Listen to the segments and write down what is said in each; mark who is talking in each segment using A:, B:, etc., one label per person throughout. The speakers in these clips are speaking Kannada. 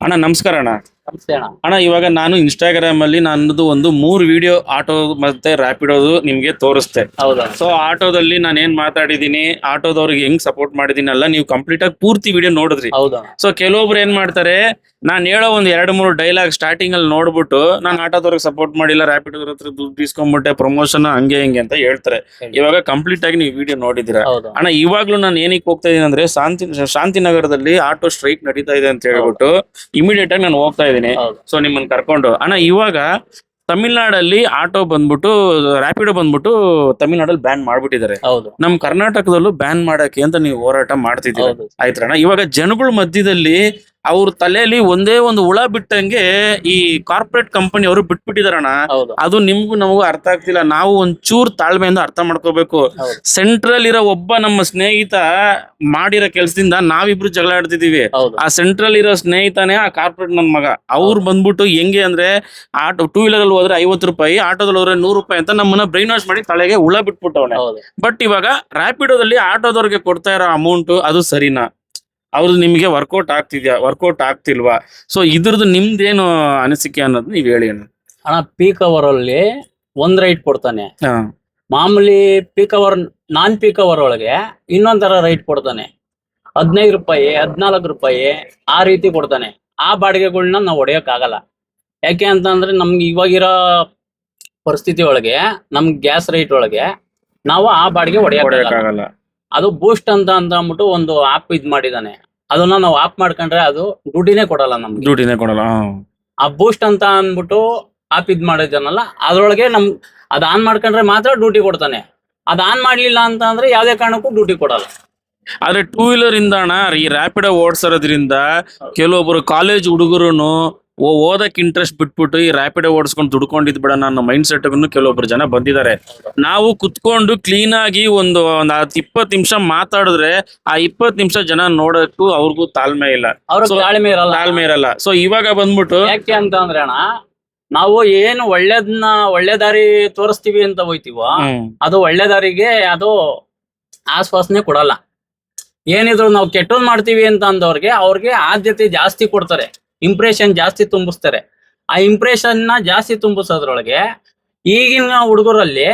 A: ಅಣ್ಣ ನಮಸ್ಕಾರ ಅಣ್ಣ.
B: ನಮಸ್ತೆ ಅಣ್ಣ.
A: ಅಣ್ಣ ಇವಾಗ ನಾನು ಇನ್ಸ್ಟಾಗ್ರಾಮ್ ಅಲ್ಲಿ ನನ್ನದು ಒಂದು 3 ವಿಡಿಯೋ ಆಟೋ ಮತ್ತೆ ರ್ಯಾಪಿಡೋದು ನಿಮ್ಗೆ ತೋರಿಸ್ತೆ.
B: ಹೌದಾ?
A: ಸೊ ಆಟೋದಲ್ಲಿ ನಾನು ಏನ್ ಮಾತಾಡಿದೀನಿ, ಆಟೋದವ್ರಿಗೆ ಹೆಂಗ್ ಸಪೋರ್ಟ್ ಮಾಡಿದೀನಿ ಅಲ್ಲ, ನೀವು ಕಂಪ್ಲೀಟ್ ಆಗಿ ಪೂರ್ತಿ ವಿಡಿಯೋ ನೋಡಿದ್ರಿ.
B: ಹೌದಾ?
A: ಸೊ ಕೆಲವೊಬ್ರು ಏನ್ ಮಾಡ್ತಾರೆ, ನಾನು ಹೇಳೋ ಒಂದ್ 2-3 ಡೈಲಾಗ್ ಸ್ಟಾರ್ಟಿಂಗ್ ಅಲ್ಲಿ ನೋಡ್ಬಿಟ್ಟು ನಾನು ಆಟೋದವ್ರಿಗೆ ಸಪೋರ್ಟ್ ಮಾಡಿಲ್ಲ, ರ್ಯಾಪಿಡೋದ್ರ ಹತ್ರ ದುಡ್ಡು ಇಸ್ಕೊಂಡ್ಬಿಟ್ಟೆ, ಪ್ರಮೋಷನ್ ಹಂಗೆ ಹಿಂಗೆ ಅಂತ ಹೇಳ್ತಾರೆ. ಇವಾಗ ಕಂಪ್ಲೀಟ್ ಆಗಿ ನೀವು ವಿಡಿಯೋ ನೋಡಿದ್ದೀರಾ
B: ಹೌದಾ?
A: ಅಣ್ಣ. ಇವಾಗ್ಲೂ ನಾನು ಏನಕ್ಕೆ ಹೋಗ್ತಾ ಇದೀನಿ ಅಂದ್ರೆ, ಶಾಂತಿನಗರದಲ್ಲಿ ಆಟೋ ಸ್ಟ್ರೈಕ್ ನಡೀತಾ ಇದೆ ಅಂತ ಹೇಳ್ಬಿಟ್ಟು ಇಮಿಡಿಯೇಟ್ ಆಗಿ ನಾನು ಹೋಗ್ತಾ ಇದ್ದೀನಿ.
B: ಹೌದು.
A: ಸೊ ನಿಮ್ಮನ್ನ ಕರ್ಕೊಂಡು ಅಣ್ಣ, ಇವಾಗ ತಮಿಳ್ನಾಡಲ್ಲಿ ಆಟೋ ಬಂದ್ಬಿಟ್ಟು, ರ್ಯಾಪಿಡೋ ಬಂದ್ಬಿಟ್ಟು ತಮಿಳ್ನಾಡಲ್ಲಿ ಬ್ಯಾನ್ ಮಾಡ್ಬಿಟ್ಟಿದ್ದಾರೆ.
B: ಹೌದು.
A: ನಮ್ ಕರ್ನಾಟಕದಲ್ಲೂ ಬ್ಯಾನ್ ಮಾಡಕ್ಕೆ ಅಂತ ನೀವು ಹೋರಾಟ ಮಾಡ್ತಿದ್ದೀರಾ,
B: ಹೌದು.
A: ಆಯ್ತಣ್ಣ. ಇವಾಗ ಜನಗಳ ಮಧ್ಯದಲ್ಲಿ ಅವ್ರ ತಲೆಯಲ್ಲಿ ಒಂದೇ ಒಂದು ಹುಳ ಬಿಟ್ಟಂಗೆ ಈ ಕಾರ್ಪೊರೇಟ್ ಕಂಪನಿ ಅವರು ಬಿಟ್ಬಿಟ್ಟಿದಾರಣ್ಣ.
B: ಹೌದು.
A: ಅದು ನಿಮ್ಗೂ ನಮಗೂ ಅರ್ಥ ಆಗ್ತಿಲ್ಲ. ನಾವು ಒಂಚೂರ್ ತಾಳ್ಮೆಯಿಂದ ಅರ್ಥ ಮಾಡ್ಕೋಬೇಕು.
B: ಹೌದು.
A: ಸೆಂಟ್ರಲ್ ಇರೋ ಒಬ್ಬ ನಮ್ಮ ಸ್ನೇಹಿತ ಮಾಡಿರೋ ಕೆಲ್ಸದಿಂದ ನಾವಿಬ್ರು ಜಗಳ ಆಡ್ತಿದೀವಿ.
B: ಹೌದು.
A: ಆ ಸೆಂಟ್ರಲ್ ಇರೋ ಸ್ನೇಹಿತನೇ ಆ ಕಾರ್ಪೊರೇಟ್ ನನ್ ಮಗ. ಅವ್ರು ಬಂದ್ಬಿಟ್ಟು ಹೆಂಗೆ ಅಂದ್ರೆ, ಆಟೋ 2 ವೀಲರ್ ಅಲ್ಲಿ ಹೋದ್ರೆ 50 ರೂಪಾಯಿ, ಆಟೋದಲ್ಲಿ ಹೋದ್ರೆ 100 ರೂಪಾಯಿ ಅಂತ ನಮ್ಮನ್ನ ಬ್ರೈನ್ ವಾಶ್ ಮಾಡಿ ತಲೆಗೆ ಹುಳ ಬಿಟ್ಬಿಟ್ಟವನೆ.
B: ಹೌದು.
A: ಬಟ್ ಇವಾಗ ರ್ಯಾಪಿಡೋದಲ್ಲಿ ಆಟೋದವ್ರಿಗೆ ಕೊಡ್ತಾ ಇರೋ ಅಮೌಂಟ್ ಅದು ಸರಿನಾ? ಅವ್ರದ್ದು ನಿಮ್ಗೆ ವರ್ಕೌಟ್ ಆಗ್ತಿದ್ಯಾ, ವರ್ಕೌಟ್ ಆಗ್ತಿಲ್ವಾ? ಸೊ ಇದ್ರದ್ದು ನಿಮ್ದೇನು ಅನಿಸಿಕೆ ಅನ್ನೋದು ನೀವ್ ಹೇಳಿ ಅಣ್ಣ.
B: ಅಣ್ಣ, ಪೀಕ್ ಅವರ್ ಅಲ್ಲಿ ಒಂದ್ ರೈಟ್ ಕೊಡ್ತಾನೆ.
A: ಹಾ.
B: ಮಾಮೂಲಿ ಪೀಕ್ ಅವರ್, ನಾನ್ ಪೀಕ್ ಅವರ್ ಒಳಗೆ ಇನ್ನೊಂದರ ರೈಟ್ ಕೊಡ್ತಾನೆ. 15 ರೂಪಾಯಿ, 14 ರೂಪಾಯಿ ಆ ರೀತಿ ಕೊಡ್ತಾನೆ. ಆ ಬಾಡಿಗೆಗಳನ್ನ ನಾವು ಹೊಡೆಯಕ್ ಆಗಲ್ಲ. ಯಾಕೆ ಅಂತಂದ್ರೆ ನಮ್ಗೆ ಇವಾಗಿರೋ ಪರಿಸ್ಥಿತಿ ಒಳಗೆ, ನಮ್ಗೆ ಗ್ಯಾಸ್ ರೈಟ್ ಒಳಗೆ ನಾವು ಆ ಬಾಡಿಗೆ ಹೊಡೆಯಕ್
A: ಆಗಲ್ಲ.
B: ಅದು ಬೂಸ್ಟ್ ಅಂತ ಅಂದ್ಬಿಟ್ಟು ಒಂದು ಆಪ್ ಇದ್ ಮಾಡಿದಾನೆ. ಅದನ್ನ ನಾವು ಆಪ್ ಮಾಡ್ಕೊಂಡ್ರೆ ಅದು ದುಡ್ಡಿನೇ ಕೊಡಲ್ಲ ನಮ್ಗೆ.
A: ದುಡ್ಡಿನೇ ಕೊಡಲ್ಲ.
B: ಆ ಬೂಸ್ಟ್ ಅಂತ ಅಂದ್ಬಿಟ್ಟು ಆಪ್ ಇದ್ ಮಾಡಿದಾನಲ್ಲ, ಅದ್ರೊಳಗೆ ಅದ್ ಆನ್ ಮಾಡ್ಕೊಂಡ್ರೆ ಮಾತ್ರ ಡ್ಯೂಟಿ ಕೊಡ್ತಾನೆ. ಅದ್ ಆನ್ ಮಾಡ್ಲಿಲ್ಲ ಅಂತ ಅಂದ್ರೆ ಯಾವ್ದೇ ಕಾರಣಕ್ಕೂ ಡ್ಯೂಟಿ ಕೊಡಲ್ಲ.
A: ಆದ್ರೆ 2 ವೀಲರ್ ಇಂದ ಅಣ್ಣ, ಈ ರ್ಯಾಪಿಡೋ ಓಡಿಸೋದ್ರಿಂದ ಕೆಲವೊಬ್ರು ಕಾಲೇಜ್ ಹುಡುಗರುನು ಓದಕ್ ಇಂಟ್ರೆಸ್ಟ್ ಬಿಟ್ಬಿಟ್ಟು ಈ ರ್ಯಾಪಿಡೋ ಓಡಿಸ್ಕೊಂಡು ದುಡ್ಕೊಂಡಿದ್ ಬಿಡ ನನ್ನ ಮೈಂಡ್ ಸೆಟ್ ಕೆಲವೊಬ್ರು ಜನ ಬಂದಿದ್ದಾರೆ. ನಾವು ಕುತ್ಕೊಂಡು ಕ್ಲೀನ್ ಆಗಿ ಒಂದು 20 ನಿಮಿಷ ಮಾತಾಡಿದ್ರೆ ಆ 20 ನಿಮಿಷ ಜನ ನೋಡಕ್ಕೂ ಅವ್ರಿಗೂ ತಾಳ್ಮೆ ಇಲ್ಲ,
B: ಅವ್ರಿಗೆ ತಾಳ್ಮೆ ಇರಲ್ಲ.
A: ತಾಳ್ಮೆ ಇರಲ್ಲ. ಸೊ ಇವಾಗ ಬಂದ್ಬಿಟ್ಟು
B: ಯಾಕೆ ಅಂತ ಅಂದ್ರೆ ಅಣ್ಣ, ನಾವು ಏನು ಒಳ್ಳೆ ದಾರಿ ತೋರಿಸ್ತೀವಿ ಅಂತ ಹೋಯ್ತೀವೋ, ಅದು ಒಳ್ಳೆ ದಾರಿಗೆ ಅದು ಆಶ್ವಾಸನೆ ಕೊಡಲ್ಲ. ಏನಿದ್ರು ನಾವು ಕೆಟ್ಟದ್ ಮಾಡ್ತೀವಿ ಅಂತ ಅಂದವ್ರಿಗೆ ಅವ್ರಿಗೆ ಆದ್ಯತೆ ಜಾಸ್ತಿ ಕೊಡ್ತಾರೆ, ಇಂಪ್ರೆಷನ್ ಜಾಸ್ತಿ ತುಂಬಿಸ್ತಾರೆ. ಆ ಇಂಪ್ರೆಷನ್ ನ ಜಾಸ್ತಿ ತುಂಬಿಸೋದ್ರೊಳಗೆ ಈಗಿನ ಹುಡುಗರಲ್ಲಿ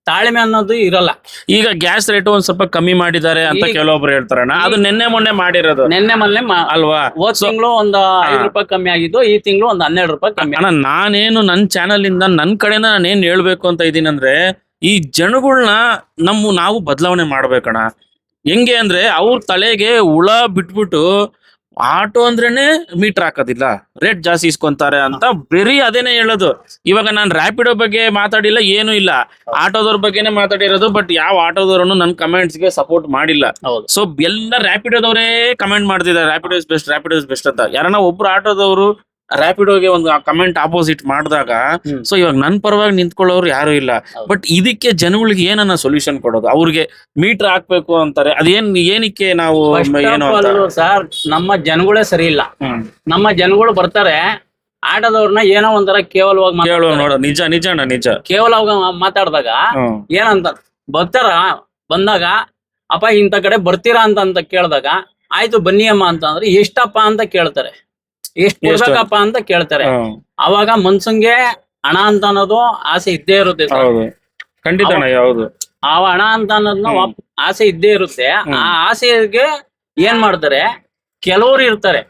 B: ತಾಳ್ಮೆ ಅನ್ನೋದು ಇರಲ್ಲ.
A: ಈಗ ಗ್ಯಾಸ್ ರೇಟ್ ಒಂದ್ ಸ್ವಲ್ಪ ಕಮ್ಮಿ ಮಾಡಿದ್ದಾರೆ ಅಂತ ಕೆಲವೊಬ್ರು ಹೇಳ್ತಾರಣ್ಣ. ಅದು ನಿನ್ನೆ ಮೊನ್ನೆ ಮಾಡಿರೋದು,
B: ನಿನ್ನೆ ಮೊನ್ನೆ
A: ಅಲ್ವಾ?
B: ಹೋದ್ ತಿಂಗಳು ಒಂದು 5 ರೂಪಾಯಿ ಕಮ್ಮಿ ಆಗಿದ್ದು, ಈ ತಿಂಗಳು ಒಂದು 12 ರೂಪಾಯಿ ಕಮ್ಮಿ.
A: ಅಣ್ಣ, ನಾನೇನು ನನ್ನ ಚಾನಲ್ ಇಂದ ನನ್ ಕಡೆಯಿಂದ ನಾನು ಏನ್ ಹೇಳ್ಬೇಕು ಅಂತ ಇದೀನಿ ಅಂದ್ರೆ, ಈ ಜನಗಳನ್ನ ನಾವು ಬದಲಾವಣೆ ಮಾಡ್ಬೇಕಣ್ಣ. ಹೆಂಗೆ ಅಂದ್ರೆ, ಅವ್ರ ತಲೆಗೆ ಹುಳ ಬಿಟ್ಬಿಟ್ಟು ಆಟೋ ಅಂದ್ರೇನೆ ಮೀಟರ್ ಹಾಕೋದಿಲ್ಲ, ರೇಟ್ ಜಾಸ್ತಿ ಇಸ್ಕೊಂತಾರೆ ಅಂತ ಬರೀ ಅದೇನೆ ಹೇಳೋದು. ಇವಾಗ ನಾನು ರ್ಯಾಪಿಡೋ ಬಗ್ಗೆ ಮಾತಾಡಿಲ್ಲ, ಏನು ಇಲ್ಲ, ಆಟೋದವ್ರ ಬಗ್ಗೆನೆ ಮಾತಾಡಿರೋದು. ಬಟ್ ಯಾವ ಆಟೋದವ್ರನ್ನು ನನ್ನ ಕಮೆಂಟ್ಸ್ಗೆ ಸಪೋರ್ಟ್ ಮಾಡಿಲ್ಲ. ಸೊ ಎಲ್ಲ ರ್ಯಾಪಿಡೋದವರೇ ಕಮೆಂಟ್ ಮಾಡ್ತಿದ್ದಾರೆ, Rapido is best, Rapido is best ಅಂತ. ಯಾರನ್ನ ಒಬ್ರು ಆಟೋದವರು ರ್ಯಾಪಿಡೋಗೆ ಒಂದು ಕಮೆಂಟ್ ಆಪೋಸಿಟ್ ಮಾಡಿದಾಗ, ಸೊ ಇವಾಗ ನನ್ ಪರವಾಗಿ ನಿಂತ್ಕೊಳ್ಳೋರು ಯಾರು ಇಲ್ಲ. ಬಟ್ ಇದಕ್ಕೆ ಜನಗಳಿಗೆ ಏನನ್ನ ಸೊಲ್ಯೂಷನ್ ಕೊಡೋದು? ಅವ್ರಿಗೆ ಮೀಟರ್ ಹಾಕ್ಬೇಕು ಅಂತಾರೆ, ಏನಕ್ಕೆ ನಾವು ಏನು
B: ಸರ್, ನಮ್ಮ ಜನಗಳೇ ಸರಿ ಇಲ್ಲ. ನಮ್ಮ ಜನಗಳು ಬರ್ತಾರೆ, ಆಟೋದವ್ರನ್ನ ಏನೋ ಒಂಥರ ಕೇವಲವಾಗಿ
A: ನಿಜ ನಿಜ ಅಣ್ಣ, ನಿಜ.
B: ಕೇವಲವಾಗಿ ಮಾತಾಡಿದಾಗ ಏನಂತ ಬರ್ತಾರ, ಬಂದಾಗ ಅಪ್ಪ ಇಂಥ ಕಡೆ ಬರ್ತೀರಾ ಅಂತ ಕೇಳಿದಾಗ, ಆಯ್ತು ಬನ್ನಿ ಅಮ್ಮ ಅಂತ ಅಂದ್ರೆ ಎಷ್ಟಪ್ಪ ಅಂತ ಕೇಳ್ತಾರೆ, ಎಷ್ಟು ಕೊಡ್ಬೇಕಪ್ಪ ಅಂತ ಕೇಳ್ತಾರೆ. ಅವಾಗ ಮನ್ಸಂಗೆ ಹಣ ಅಂತ ಅನ್ನೋದು ಆಸೆ ಇದ್ದೇ ಇರುತ್ತೆ.
A: ಖಂಡಿತ ಯಾವುದು
B: ಆ ಹಣ ಅಂತ ಅನ್ನೋದನ್ನ ಆಸೆ ಇದ್ದೇ ಇರುತ್ತೆ. ಆ ಆಸೆಗೆ ಏನ್ ಮಾಡ್ತಾರೆ, ಕೆಲವರು ಇರ್ತಾರೆ,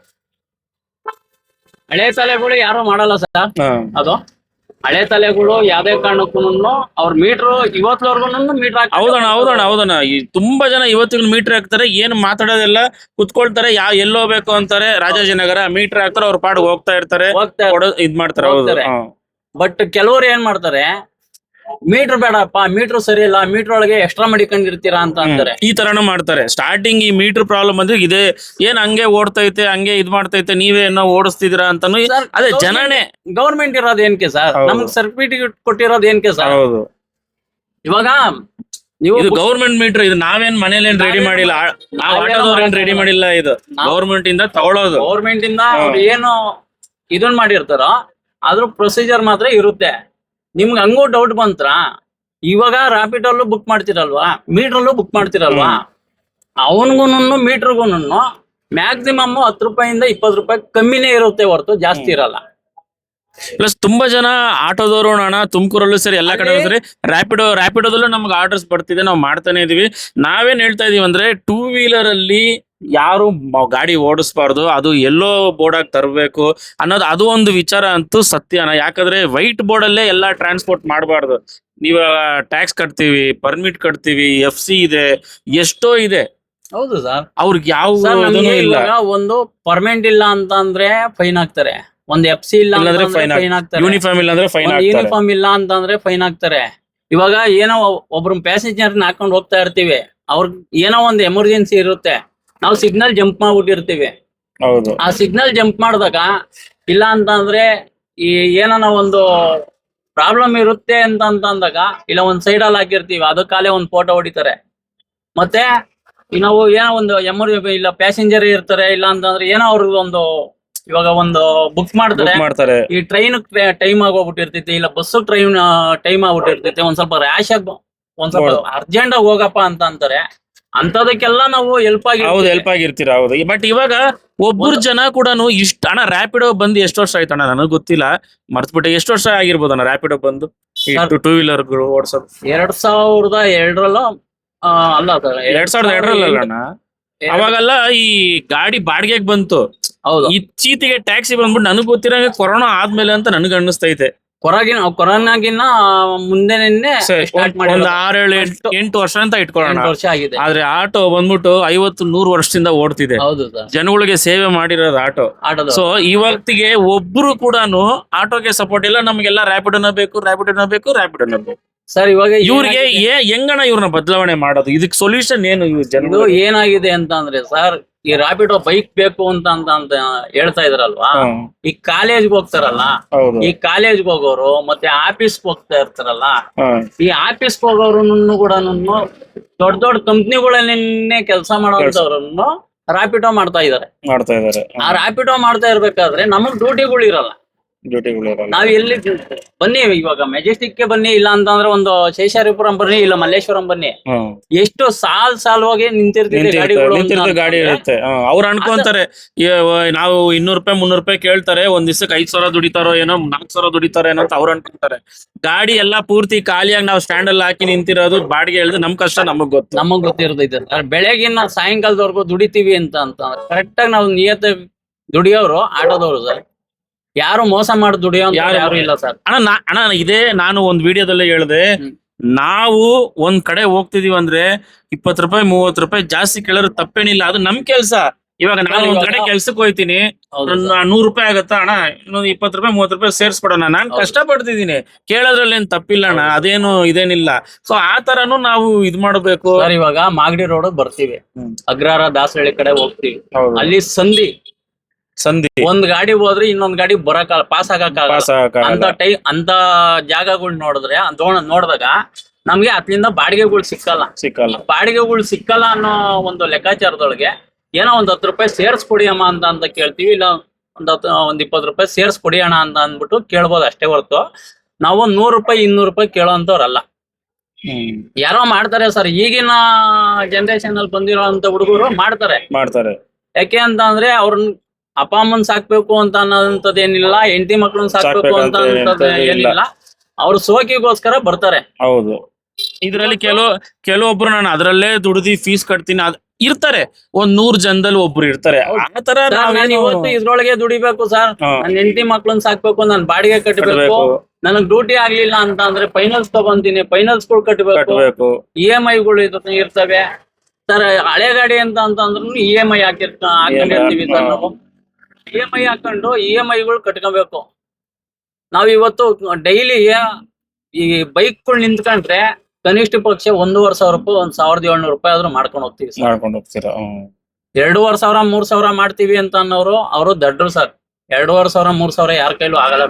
B: ಹಳೆ ತಲೆಗಳು ಯಾರು ಮಾಡಲ್ಲ ಸರ್. ಅದು ಹಳೆ ತಲೆಗಳು ಯಾವ್ದೇ ಕಾರಣಕ್ಕೂ ಅವ್ರ ಮೀಟರ್ ಇವತ್ತವರೆಗೂ ಮೀಟರ್ ಹಾಕಿ.
A: ಹೌದಣ್ಣ. ಈ ತುಂಬಾ ಜನ ಇವತ್ತಿಗೂ ಮೀಟರ್ ಹಾಕ್ತಾರೆ, ಏನ್ ಮಾತಾಡೋದೆಲ್ಲ ಕುತ್ಕೊಳ್ತಾರೆ, ಎಲ್ಲಿ ಹೋಗ್ಬೇಕು ಅಂತಾರೆ, ರಾಜಾಜಿನಗರ ಮೀಟರ್ ಹಾಕ್ತಾರೆ, ಅವ್ರ ಪಾಡಿಗೆ ಹೋಗ್ತಾ ಇರ್ತಾರೆ, ಇದ್ ಮಾಡ್ತಾರೆ.
B: ಬಟ್ ಕೆಲವರು ಏನ್ ಮಾಡ್ತಾರೆ, ಮೀಟರ್ ಬೇಡಪ್ಪ, ಮೀಟರ್ ಸರಿ ಇಲ್ಲ, ಮೀಟರ್ ಒಳಗೆ ಎಕ್ಸ್ಟ್ರಾ ಮಾಡಿಕೊಂಡಿರ್ತೀರಾ ಅಂತ ಅಂತಾರೆ.
A: ಈ ತರಾನು ಮಾಡ್ತಾರೆ. ಸ್ಟಾರ್ಟಿಂಗ್ ಈ ಮೀಟರ್ ಪ್ರಾಬ್ಲಮ್ ಅಂದ್ರೆ ಇದೆ, ಏನ್ ಹಂಗೆ ಓಡ್ತೈತೆ, ಹಂಗೆ ಇದ್ ಮಾಡ್ತೈತೆ, ನೀವೇ ಏನೋ ಓಡಿಸ್ತಿದ್ದೀರಾ ಅಂತಾನು. ಅದೇ ಜನನೇ,
B: ಗೌರ್ಮೆಂಟ್ ಇರೋದು ಏನ್ಕೆ ಸರ್? ನಮ್ಗೆ ಸರ್ಟಿಫಿಕೇಟ್ ಕೊಟ್ಟಿರೋದು ಏನ್ಕೆ ಸರ್?
A: ಹೌದು.
B: ಇವಾಗ ನೀವು
A: ಗೌರ್ಮೆಂಟ್ ಮೀಟರ್, ಇದು ನಾವೇನ್ ಮನೇಲಿ ಏನ್ ರೆಡಿ ಮಾಡಿಲ್ಲ, ಆಟೋದವ್ರೇನ್ ರೆಡಿ ಮಾಡಿಲ್ಲ, ಇದು ಗೌರ್ಮೆಂಟ್ ಇಂದ ತಗೊಳ್ಳೋದು.
B: ಗೌರ್ಮೆಂಟ್ ಇಂದ ಅವ್ರು ಏನು ಇದನ್ ಮಾಡಿರ್ತಾರೋ ಅದ್ರ ಪ್ರೊಸೀಜರ್ ಮಾತ್ರ ಇರುತ್ತೆ. ನಿಮ್ಗೆ ಹಂಗೂ ಡೌಟ್ ಬಂತ್ರ, ಇವಾಗ ರ್ಯಾಪಿಡಲ್ಲೂ ಬುಕ್ ಮಾಡ್ತಿರಲ್ವಾ, ಮೀಟ್ರಲ್ಲೂ ಬುಕ್ ಮಾಡ್ತಿರಲ್ವಾ, ಅವನ್ಗೂನು ಮೀಟರ್ಗೂನು ಮ್ಯಾಕ್ಸಿಮಮ್ 10 ರೂಪಾಯಿಂದ 20 ರೂಪಾಯಿ ಕಮ್ಮಿನೇ ಇರುತ್ತೆ ಹೊರತು ಜಾಸ್ತಿ ಇರಲ್ಲ.
A: ಪ್ಲಸ್ ತುಂಬಾ ಜನ ಆಟೋದವರು ಅಣ್ಣ ತುಮಕೂರಲ್ಲೂ ಸರಿ ಎಲ್ಲಾ ಕಡೆ ಸರಿ ರ್ಯಾಪಿಡೋದಲ್ಲೂ ನಮ್ಗೆ ಆರ್ಡರ್ಸ್ ಬರ್ತಿದೆ, ನಾವು ಮಾಡ್ತಾನೆ ಇದೀವಿ. ನಾವೇನ್ ಹೇಳ್ತಾ ಇದೀವಿ ಅಂದ್ರೆ 2 ವೀಲರ್ ಅಲ್ಲಿ ಯಾರು ಗಾಡಿ ಓಡಿಸ್ಬಾರ್ದು, ಅದು ಎಲ್ಲೋ ಬೋರ್ಡ್ ಆಗಿ ತರಬೇಕು ಅನ್ನೋದು ಅದು ಒಂದು ವಿಚಾರ ಅಂತೂ ಸತ್ಯನ. ಯಾಕಂದ್ರೆ ವೈಟ್ ಬೋರ್ಡ್ ಅಲ್ಲೇ ಎಲ್ಲಾ ಟ್ರಾನ್ಸ್ಪೋರ್ಟ್ ಮಾಡಬಾರ್ದು. ನೀವ ಟ್ಯಾಕ್ಸ್ ಕಟ್ತೀವಿ, ಪರ್ಮಿಟ್ ಕಟ್ತೀವಿ, FC ಇದೆ, ಎಷ್ಟೋ ಇದೆ.
B: ಹೌದು ಸರ್.
A: ಅವ್ರಿಗೆ ಯಾವ ಇಲ್ಲ.
B: ಒಂದು ಪರ್ಮನೆಂಟ್ ಇಲ್ಲ ಅಂತ ಅಂದ್ರೆ ಫೈನ್ ಹಾಕ್ತಾರೆ, ಒಂದು FC ಇಲ್ಲ ಅಂದ್ರೆ ಫೈನ್ ಹಾಕ್ತಾರೆ,
A: ಯೂನಿಫಾರ್ಮ್ ಇಲ್ಲ ಅಂದ್ರೆ ಫೈನ್,
B: ಯೂನಿಫಾರ್ಮ್ ಇಲ್ಲ ಅಂತಂದ್ರೆ ಫೈನ್ ಹಾಕ್ತಾರೆ. ಇವಾಗ ಏನೋ ಒಬ್ರು ಪ್ಯಾಸೆಂಜರ್ ಹಾಕೊಂಡು ಹೋಗ್ತಾ ಇರ್ತೀವಿ, ಅವ್ರಿಗೆ ಏನೋ ಒಂದು ಎಮರ್ಜೆನ್ಸಿ ಇರುತ್ತೆ, ನಾವು ಸಿಗ್ನಲ್ ಜಂಪ್ ಮಾಡ್ಬಿಟ್ಟಿರ್ತೀವಿ.
A: ಹೌದು.
B: ಆ ಸಿಗ್ನಲ್ ಜಂಪ್ ಮಾಡಿದಾಗ ಇಲ್ಲ ಅಂತ ಅಂದ್ರೆ ಈ ಏನೋ ಒಂದು ಪ್ರಾಬ್ಲಮ್ ಇರುತ್ತೆ ಅಂತ ಅಂದಾಗ ಇಲ್ಲ ಒಂದ್ ಸೈಡ್ ಅಲ್ಲಿ ಹಾಕಿರ್ತೀವಿ, ಅದಕ್ಕಾಲೆ ಒಂದು ಫೋಟೋ ಹೊಡಿತಾರೆ. ಮತ್ತೆ ನಾವು ಏನೋ ಒಂದು ಇಲ್ಲ ಪ್ಯಾಸೆಂಜರ್ ಇರ್ತಾರೆ, ಇಲ್ಲ ಅಂತಂದ್ರೆ ಏನೋ ಅವ್ರಿಗೆ ಒಂದು ಇವಾಗ ಒಂದು ಬುಕ್ ಮಾಡ್ತಾರೆ, ಈ ಟ್ರೈನ್ ಟೈಮ್ ಆಗೋಗ್ಬಿಟ್ಟಿರ್ತೈತಿ, ಇಲ್ಲ ಬಸ್ ಟೈಮ್ ಆಗ್ಬಿಟ್ಟಿರ್ತೈತಿ, ಒಂದ್ ಸ್ವಲ್ಪ ರ್ಯಾಶ್ ಆಗಿ ಒಂದ್ ಸ್ವಲ್ಪ ಅರ್ಜೆಂಟ್ ಆಗಿ ಹೋಗಪ್ಪ ಅಂತ ಅಂತಾರೆ. ಅಂತದಕ್ಕೆಲ್ಲ ನಾವು ಹೆಲ್ಪ್
A: ಆಗಿರ್ತೀರ. ಹೌದು. ಬಟ್ ಇವಾಗ ಒಬ್ಬರು ಜನ ಕೂಡ ಇಷ್ಟ ಅಣ್ಣ ರ್ಯಾಪಿಡೋ ಬಂದು ಎಷ್ಟು ವರ್ಷ ಆಯ್ತಣ್ಣ ನನಗ್ ಗೊತ್ತಿಲ್ಲ, ಮರ್ತ್ಬಿಟ್ಟೆ. ಎಷ್ಟು ವರ್ಷ ಆಗಿರ್ಬೋದಣ್ಣ ರ್ಯಾಪಿಡೋ ಬಂದು 2 ವೀಲರ್ಗಳು ಓಡಿಸೋದು?
B: 2002 ಅಲ್ಲ,
A: 2002 ಅಣ್ಣ. ಅವಾಗೆಲ್ಲ ಈ ಗಾಡಿ ಬಾಡಿಗೆಗೆ ಬಂತು.
B: ಹೌದು.
A: ಇತ್ತೀಚೆಗೆ ಟ್ಯಾಕ್ಸಿ ಬಂದ್ಬಿಟ್ಟು ನನಗ್ ಗೊತ್ತಿರೋ ಕೊರೋನಾ ಆದ್ಮೇಲೆ ಅಂತ ನನಗ್ ಅನ್ನಿಸ್ತೈತೆ.
B: ಕೊರೋನಾಗಿನ ಮುಂದೆನೆ
A: ಒಂದು 6-7-8 ವರ್ಷ ಅಂತ ಇಟ್ಕೊಳ್ಳೋಣ.
B: ವರ್ಷ ಆಗಿದೆ.
A: ಆದ್ರೆ ಆಟೋ ಬಂದ್ಬಿಟ್ಟು 50-100 ವರ್ಷದಿಂದ ಓಡ್ತಿದೆ.
B: ಹೌದು ಸರ್.
A: ಜನಗಳಿಗೆ ಸೇವೆ ಮಾಡಿರೋದು ಆಟೋ. ಸೊ ಇವತ್ತಿಗೆ ಒಬ್ರು ಕೂಡ ಆಟೋಗೆ ಸಪೋರ್ಟ್ ಇಲ್ಲ, ನಮ್ಗೆಲ್ಲ ರ್ಯಾಪಿಡೋನ ಬೇಕು
B: ಸರ್. ಇವಾಗ
A: ಇವ್ರಿಗೆ ಹೆಂಗಣ ಇವ್ರನ್ನ ಬದಲಾವಣೆ ಮಾಡೋದು? ಇದಕ್ಕೆ ಸೊಲ್ಯೂಷನ್ ಏನು?
B: ಇದು ಏನಾಗಿದೆ ಅಂತ ಅಂದ್ರೆ ಸರ್, ಈ ರ್ಯಾಪಿಡೋ ಬೈಕ್ ಬೇಕು ಅಂತ ಹೇಳ್ತಾ ಇದ್ರಲ್ವಾ, ಈ ಕಾಲೇಜ್ಗೆ ಹೋಗ್ತಾರಲ್ಲ, ಈ ಕಾಲೇಜ್ಗೆ ಹೋಗೋರು ಮತ್ತೆ ಆಫೀಸ್ಗೆ ಹೋಗ್ತಾ ಇರ್ತಾರಲ್ಲ, ಈ ಆಫೀಸ್ಗೆ ಹೋಗೋರು ಕೂಡ ದೊಡ್ಡ ಕಂಪ್ನಿಗಳನ್ನೇ ಕೆಲಸ ಮಾಡೋಂಥವ್ರನ್ನು ರ್ಯಾಪಿಡೋ ಮಾಡ್ತಾ ಇದಾರೆ. ಆ ರ್ಯಾಪಿಡೋ ಮಾಡ್ತಾ ಇರ್ಬೇಕಾದ್ರೆ ನಮಗ್ ಡ್ಯೂಟಿಗಳು ಇರಲ್ಲ. ನಾವ್ ಎಲ್ಲಿ ಬನ್ನಿ, ಇವಾಗ ಮೆಜೆಸ್ಟಿಕ್ ಗೆ ಬನ್ನಿ, ಇಲ್ಲ ಅಂತಂದ್ರೆ ಒಂದು ಶೇಷಾರಿಪುರಂ ಬನ್ನಿ, ಇಲ್ಲ ಮಲ್ಲೇಶ್ವರಂ ಬನ್ನಿ, ಎಷ್ಟು ಸಾಲವಾಗಿ ನಿಂತಿರ್ತೀವಿ
A: ಗಾಡಿ ಇರುತ್ತೆ. ಅವ್ರು ಅನ್ಕೊಂತಾರೆ ನಾವು 200 ರೂಪಾಯಿ 300 ರೂಪಾಯಿ ಕೇಳ್ತಾರೆ, ಒಂದ್ ದಿವಸಕ್ಕೆ 5,000 ದುಡಿತಾರೋ ಏನೋ, 4,000 ದುಡಿತಾರೋ ಏನೋ ಅಂತ ಅವ್ರು ಅನ್ಕೊಂತಾರೆ. ಗಾಡಿ ಎಲ್ಲಾ ಪೂರ್ತಿ ಖಾಲಿಯಾಗಿ ನಾವು ಸ್ಟ್ಯಾಂಡ್ ಅಲ್ಲಿ ಹಾಕಿ ನಿಂತಿರೋದು, ಬಾಡಿಗೆ ಹೇಳಿದ್ರೆ ನಮ್ ಕಷ್ಟ ನಮಗ್
B: ಗೊತ್ತಿರ್ತೈತೆ. ಬೆಳಗಿನ ಸಾಯಂಕಾಲದವರೆಗೂ ದುಡಿತೀವಿ ಅಂತ ಕರೆಕ್ಟ್ ಆಗಿ ನಾವು ನಿಯತ ದುಡಿಯೋರು ಆಟೋದವ್ರು ಸರ್. ಯಾರು ಮೋಸ ಮಾಡಿ ದುಡಿಯೋ ಯಾರು ಇಲ್ಲ ಸರ್.
A: ಅಣ್ಣ ಇದೇ ನಾನು ಒಂದ್ ವಿಡಿಯೋದಲ್ಲೇ ಹೇಳ್ದೆ, ನಾವು ಒಂದ್ ಕಡೆ ಹೋಗ್ತಿದೀವಿ ಅಂದ್ರೆ 20 ರೂಪಾಯಿ 30 ರೂಪಾಯಿ ಜಾಸ್ತಿ ಕೇಳೋರು ತಪ್ಪೇನಿಲ್ಲ, ಅದು ನಮ್ ಕೆಲ್ಸ. ಇವಾಗ ನಾನು ಒಂದ್ ಕಡೆ ಕೆಲ್ಸಕ್ಕೆ ಹೋಯ್ತೀನಿ, 100 ರೂಪಾಯಿ ಆಗತ್ತಾ ಅಣ್ಣ, ಇನ್ನೊಂದು 20 ರೂಪಾಯಿ 30 ರೂಪಾಯಿ ಸೇರ್ಸ್ಕೊಡೋಣ, ನಾನ್ ಕಷ್ಟ ಪಡ್ತಿದ್ದೀನಿ, ಕೇಳೋದ್ರಲ್ಲಿ ಏನ್ ತಪ್ಪಿಲ್ಲ ಅಣ್ಣ, ಅದೇನು ಇದೇನಿಲ್ಲ. ಸೊ ಆ ತರನು ನಾವು ಇದ್ ಮಾಡ್ಬೇಕು.
B: ಇವಾಗ ಮಾಗಡಿ ರೋಡ್ ಬರ್ತೀವಿ, ಅಗ್ರಹಾರ ದಾಸಹಳ್ಳಿ ಕಡೆ ಹೋಗ್ತೀವಿ, ಅಲ್ಲಿ ಸಂಧಿ ಒಂದ್ ಗಾಡಿ ಹೋದ್ರೆ ಇನ್ನೊಂದ್ ಗಾಡಿ ಬರಕ ಪಾಸ್ ಆಗಕ್ಕ ಅಂತ ಜಾಗಗಳು ನೋಡಿದಾಗ ನಮ್ಗೆ ಅದ್ರಿಂದ ಬಾಡಿಗೆಗಳು ಸಿಕ್ಕಲ್ಲ. ಬಾಡಿಗೆಗಳು ಸಿಕ್ಕಲ್ಲ ಅನ್ನೋ ಒಂದು ಲೆಕ್ಕಾಚಾರದೊಳಗೆ ಏನೋ ಒಂದ್ 10 ರೂಪಾಯಿ ಸೇರ್ಸ್ಕೊಡಿ ಅಮ್ಮ ಅಂತ ಕೇಳ್ತೀವಿ, ಇಲ್ಲ ಒಂದ್ 20 ರೂಪಾಯಿ ಸೇರ್ಸ್ಕೊಡಿ ಅಣ್ಣ ಅಂತ ಅಂದ್ಬಿಟ್ಟು ಕೇಳ್ಬೋದು ಅಷ್ಟೇ ಹೊರತು ನಾವು 100 ರೂಪಾಯಿ 200 ರೂಪಾಯಿ ಕೇಳೋಂತವ್ರಲ್ಲ. ಯಾರೋ ಮಾಡ್ತಾರೆ ಸರ್, ಈಗಿನ ಜನರೇಷನ್ ಅಲ್ಲಿ ಬಂದಿರೋ ಅಂತ ಹುಡುಗರು ಮಾಡ್ತಾರೆ. ಯಾಕೆ ಅಂತ ಅಂದ್ರೆ ಅವ್ರನ್ನ ಅಪ್ಪ ಅಮ್ಮನ್ ಸಾಕ್ಬೇಕು ಅಂತ ಅನ್ನೋದಂಥದ್ದು ಏನಿಲ್ಲ, ಹೆಂಡತಿ ಮಕ್ಳನ್ನ ಸಾಕ್ಬೇಕು ಅಂತ ಏನಿಲ್ಲ, ಅವ್ರು ಸೋಕಿಗೋಸ್ಕರ ಬರ್ತಾರೆ.
A: ಹೌದು. ಇದ್ರಲ್ಲಿ ಕೆಲವೊಬ್ರು ನಾನು ಅದ್ರಲ್ಲೇ ದುಡ್ದು ಫೀಸ್ ಕಟ್ತೀನಿ ಇರ್ತಾರೆ, ಒಂದ್ 100 ಜನದಲ್ಲಿ ಒಬ್ರು ಇರ್ತಾರೆ. ಆತರ
B: ಇವತ್ತು ಇದ್ರೊಳಗೆ ದುಡಿಬೇಕು ಸರ್, ನನ್ ಹೆಂಡತಿ ಮಕ್ಳನ್ನ ಸಾಕ್ಬೇಕು, ನನ್ ಬಾಡಿಗೆ ಕಟ್ಟಬೇಕು, ನನಗ್ ಡ್ಯೂಟಿ ಆಗ್ಲಿಲ್ಲ ಅಂತ ಅಂದ್ರೆ ಫೈನಲ್ಸ್ ತಗೊಂತೀನಿ, ಫೈನಲ್ಸ್ಗಳು ಕಟ್ಟಬೇಕು, EMI ಗಳು ಇರ್ತವೆ ಸರ್. ಹಳೆ ಗಾಡಿ ಅಂತಂದ್ರೂ EMI ಹಾಕಿರ್ತೀವಿ ಸರ್. ನಾವು EMI ಹಾಕೊಂಡು EMI ಗಳು ಕಟ್ಕೋಬೇಕು. ನಾವ್ ಇವತ್ತು ಡೈಲಿ ಈ ಬೈಕ್ಗಳು ನಿಂತ್ಕೊಂಡ್ರೆ ಕನಿಷ್ಠ ಪಕ್ಷ 1,500 ರೂಪಾಯಿ 1,700 ರೂಪಾಯಿ ಆದ್ರೂ ಮಾಡ್ಕೊಂಡು ಹೋಗ್ತೀವಿ ಸರ್. 2,500 3,000 ಮಾಡ್ತೀವಿ ಅಂತ ಅನ್ನೋರು ಅವರು ದಡ್ರು ಸರ್. 2,500 3,000 ಯಾರ ಕೈಲೂ ಆಗಲ್ಲ.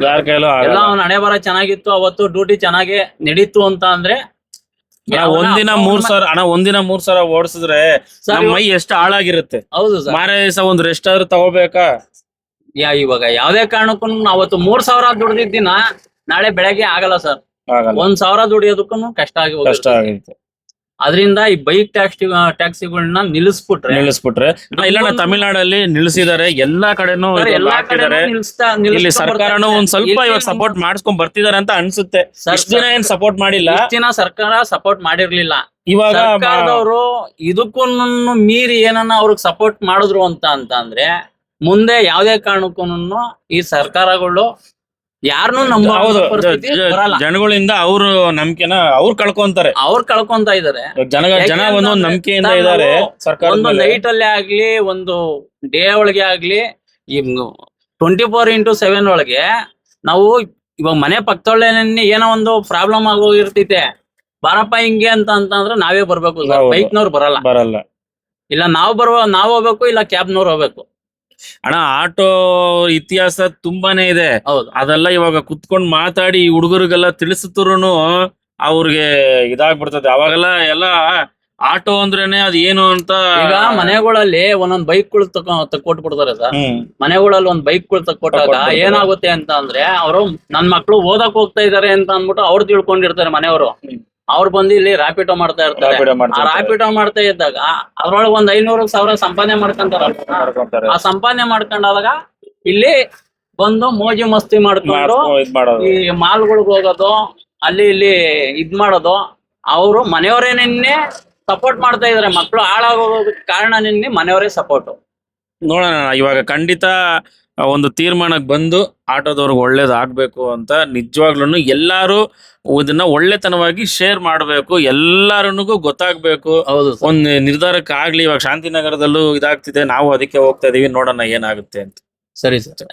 B: ಎಲ್ಲ ಅವ್ನ ಹಣೆ ಬರ ಚೆನ್ನಾಗಿತ್ತು, ಅವತ್ತು ಡ್ಯೂಟಿ ಚೆನ್ನಾಗಿ ನಡೀತು ಅಂತ ಅಂದ್ರೆ
A: ಒಂದಿನ 3,000 ಅಣ್ಣ, ಒಂದಿನ 3,000 ಓಡಿಸಿದ್ರೆ ಮೈ ಎಷ್ಟು ಹಾಳಾಗಿರುತ್ತೆ.
B: ಹೌದು ಸರ್.
A: ಮಾರೇ ದಿವಸ ಒಂದ್ ರೆಸ್ಟ್ ಆದ್ರೂ ತಗೋಬೇಕಾ?
B: ಇವಾಗ ಯಾವ್ದೇ ಕಾರಣಕ್ಕೂ ಅವತ್ತು 3,000 ದುಡ್ದಿದ್ದಿನ ನಾಳೆ ಬೆಳಗ್ಗೆ ಆಗಲ್ಲ ಸರ್. 1,000 ದುಡಿಯೋದಕ್ಕೂ ಕಷ್ಟ ಆಗುತ್ತೆ. ಅದರಿಂದ ಈ ಬೈಕ್ ಟ್ಯಾಕ್ಸಿಗಳನ್ನ ನಿಲ್ಲಿಸ್ಬಿಟ್ರೆ
A: ಇಲ್ಲ ತಮಿಳ್ನಾಡಲ್ಲಿ ನಿಲ್ಸಿದ್ದಾರೆ, ಎಲ್ಲಾ ಕಡೆನೂ
B: ಸರ್,
A: ಇದನ್ನ
B: ಎಲ್ಲಾ ಕಡೆ
A: ಹಾಕಿದ್ದಾರೆ. ಇಲ್ಲಿ ಸರ್ಕಾರನು ಒಂದ್ ಸ್ವಲ್ಪ ಇವಾಗ ಸಪೋರ್ಟ್ ಮಾಡಿಸ್ಕೊಂಡ್ ಬರ್ತಿದಾರೆ ಅಂತ ಅನ್ಸುತ್ತೆ. ಇಷ್ಟ ದಿನ ಏನ್ ಸಪೋರ್ಟ್ ಮಾಡಿಲ್ಲ,
B: ದಿನ ಸರ್ಕಾರ ಸಪೋರ್ಟ್ ಮಾಡಿರ್ಲಿಲ್ಲ.
A: ಇವಾಗ
B: ಸರ್ಕಾರದವರು ಇದಕ್ಕೂ ಮೀರಿ ಏನನ್ನ ಅವ್ರಿಗೆ ಸಪೋರ್ಟ್ ಮಾಡಿದ್ರು ಅಂದ್ರೆ ಮುಂದೆ ಯಾವ್ದೇ ಕಾರಣಕ್ಕೂ ಈ ಸರ್ಕಾರಗಳು ಯಾರನ್ನು ನಂಬ
A: ಹೌದು,
B: ಪರಿಸ್ಥಿತಿ ಬರಲ್ಲ.
A: ಜನಗಳಿಂದ ಅವ್ರು ನಂಬಿಕೆನ ಅವ್ರು ಕಳ್ಕೊಂತಾರೆ.
B: ಅವ್ರು ಕಳ್ಕೊಂತ ಇದಾರೆ.
A: ಜನ ಒಂದೊಂದು ನಂಬಿಕೆಯಿಂದ ಇದಾರೆ ಸರ್ಕಾರ.
B: ಒಂದು ನೈಟ್ ಅಲ್ಲೇ ಆಗ್ಲಿ, ಒಂದು ಡೇ ಒಳಗೆ ಆಗ್ಲಿ, ಈ 24x7 ಒಳಗೆ ನಾವು ಇವಾಗ ಮನೆ ಪಕ್ಕದೊಳ್ಳೆನೆ ಏನೋ ಒಂದು ಪ್ರಾಬ್ಲಮ್ ಆಗೋಗಿರ್ತೈತೆ, ಬಾರಪ್ಪ ಹಿಂಗೆ ಅಂತಂದ್ರೆ ನಾವೇ ಬರ್ಬೇಕು ಸರ್,
A: ಹೌದು.
B: ಬೈಕ್ನವ್ರು ಬರಲ್ಲ. ಇಲ್ಲ ನಾವು ಹೋಗ್ಬೇಕು, ಇಲ್ಲ ಕ್ಯಾಬ್ನವ್ರು ಹೋಗ್ಬೇಕು.
A: ಅಣ್ಣ, ಆಟೋ ಇತಿಹಾಸ ತುಂಬಾನೇ ಇದೆ.
B: ಹೌದು,
A: ಅದೆಲ್ಲ ಇವಾಗ ಕುತ್ಕೊಂಡ್ ಮಾತಾಡಿ ಈ ಹುಡುಗರಿಗೆಲ್ಲ ತಿಳಿಸುತ್ತೂರುನು ಅವ್ರಿಗೆ ಇದಾಗ್ಬಿಡ್ತದೆ. ಅವಾಗೆಲ್ಲ ಎಲ್ಲ ಆಟೋ ಅಂದ್ರೇನೆ ಅದ್ ಏನು ಅಂತ.
B: ಈಗ ಮನೆಗಳಲ್ಲಿ ಒಂದೊಂದ್ ಬೈಕ್ಗಳು ತಕ್ಕೊಟ್ಬಿಡ್ತಾರೆ ಸರ್. ಮನೆಗಳಲ್ಲಿ ಒಂದ್ ಬೈಕ್ಗಳು ತಕ್ಕೊಟ್ಟಾಗ
A: ತಕ್ಕೊಟ್ಬಿಡ್ತಾರೆ.
B: ಏನಾಗುತ್ತೆ ಅಂದ್ರೆ ಅವರು ನನ್ ಮಕ್ಳು ಓದಕ್ ಹೋಗ್ತಾ ಇದಾರೆ ಅಂತ ಅಂದ್ಬಿಟ್ಟು ಅವ್ರು ತಿಳ್ಕೊಂಡಿರ್ತಾರೆ ಮನೆಯವರು. ಅವ್ರು ಬಂದು ಇಲ್ಲಿ ರಾಪಿಟೋ ಮಾಡ್ತಾ ಇರ್ತಾರೆ. ಆ ರಾಪಿಟೋ ಮಾಡ್ತಾ ಇದ್ದಾಗ ಅದ್ರೊಳಗೆ ಒಂದ್ 500,000 ಸಂಪಾದನೆ ಮಾಡ್ಕೊಂತಾರ. ಆ ಸಂಪಾದನೆ ಮಾಡ್ಕೊಂಡಾಗ ಇಲ್ಲಿ ಬಂದು ಮೋಜು ಮಸ್ತಿ ಮಾಡ್ಕೊಂಡು ಈ ಮಾಲ್ಗಳಿಗೆ ಹೋಗೋದು, ಅಲ್ಲಿ ಇಲ್ಲಿ ಇದ್ ಮಾಡೋದು. ಅವರು ಮನೆಯವರೇನೇ ಸಪೋರ್ಟ್ ಮಾಡ್ತಾ ಇದಾರೆ. ಮಕ್ಳು ಹಾಳಾಗೋದಕ್ಕೆ ಕಾರಣ ನಿನ್ನೆ ಮನೆಯವರೇ ಸಪೋರ್ಟ್.
A: ನೋಡೋಣ, ಇವಾಗ ಖಂಡಿತ ಒಂದು ತೀರ್ಮಾನಕ್ಕೆ ಬಂದು ಆಟೋದವ್ರಿಗೆ ಒಳ್ಳೇದಾಗ್ಬೇಕು ಅಂತ ನಿಜವಾಗ್ಲೂ ಎಲ್ಲಾರು ಇದನ್ನ ಒಳ್ಳೆತನವಾಗಿ ಶೇರ್ ಮಾಡ್ಬೇಕು, ಎಲ್ಲಾರನಿಗೂ ಗೊತ್ತಾಗ್ಬೇಕು.
B: ಹೌದು,
A: ಒಂದ್ ನಿರ್ಧಾರಕ್ಕೆ ಆಗ್ಲಿ. ಇವಾಗ ಶಾಂತಿನಗರದಲ್ಲೂ ಇದಾಗ್ತಿದೆ, ನಾವು ಅದಕ್ಕೆ ಹೋಗ್ತಾ ಇದೀವಿ, ನೋಡೋಣ ಏನಾಗುತ್ತೆ ಅಂತ.
B: ಸರಿ ಸರ್.